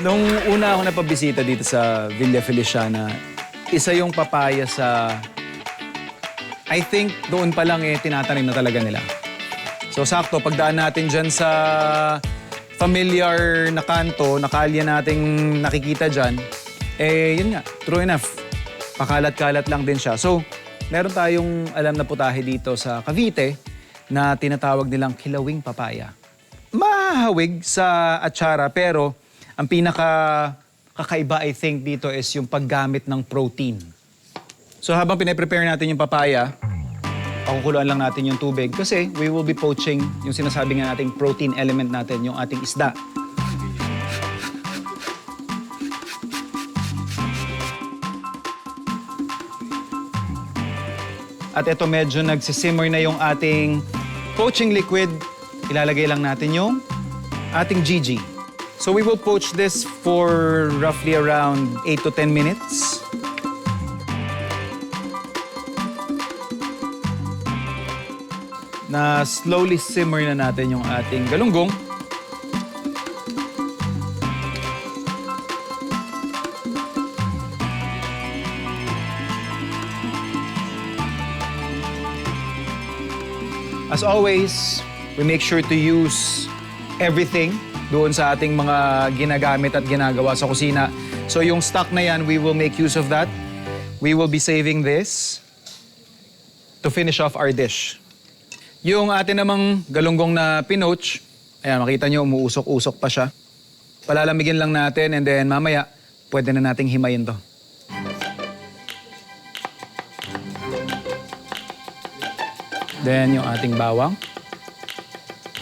Nung una ako napabisita dito sa Villa Feliciana, isa yung papaya sa... I think doon pa lang tinatanim na talaga nila. So sakto, pagdaan natin dyan sa familiar na kanto, na kalye nating nakikita dyan, yun nga, true enough. Pakalat-kalat lang din siya. So, meron tayong alam na putahe dito sa Cavite na tinatawag nilang kilawing papaya. Mahawig sa atsara, pero ang pinaka-kakaiba I think dito is yung paggamit ng protein. So habang pinaprepare natin yung papaya, pakukuluan lang natin yung tubig kasi we will be poaching yung sinasabi nga nating protein element natin, yung ating isda. At ito medyo nagsisimmer na yung ating poaching liquid. Ilalagay lang natin yung ating GG. So we will poach this for roughly around 8 to 10 minutes. Na slowly simmer na natin yung ating galunggong. As always, we make sure to use everything doon sa ating mga ginagamit at ginagawa sa kusina. So yung stock na yan, we will make use of that. We will be saving this to finish off our dish. Yung atin namang galunggong na pinoach, ayan, makita nyo, umuusok-usok pa siya. Palalamigin lang natin and then mamaya, pwede na nating himayin to. Then yung ating bawang.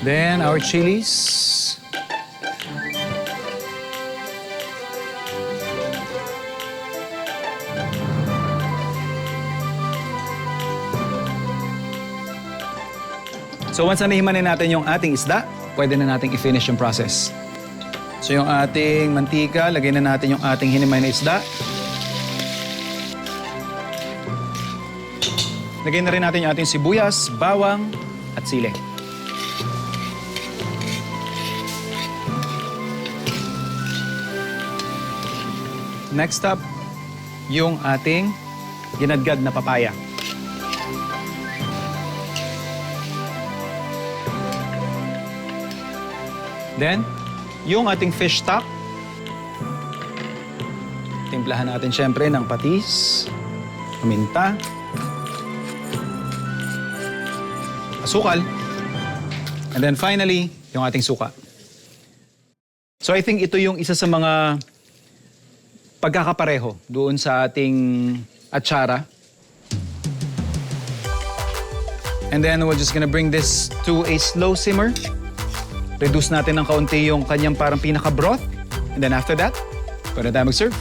Then our chilies. So once na nahimanin natin yung ating isda, pwede na nating i-finish yung process. So yung ating mantika, lagay na natin yung ating hinimay na isda. Lagay na rin natin yung ating sibuyas, bawang, at sili. Next up, yung ating ginadgad na papaya. Then, yung ating fish stock. Timplahan natin syempre ng patis, paminta, asukal, and then finally, yung ating suka. So I think ito yung isa sa mga pagkakapareho doon sa ating atsara. And then we're just gonna bring this to a slow simmer. Reduce natin ng kaunti yung kanyang parang pinaka-broth. And then after that, pwede tayo mag-serve.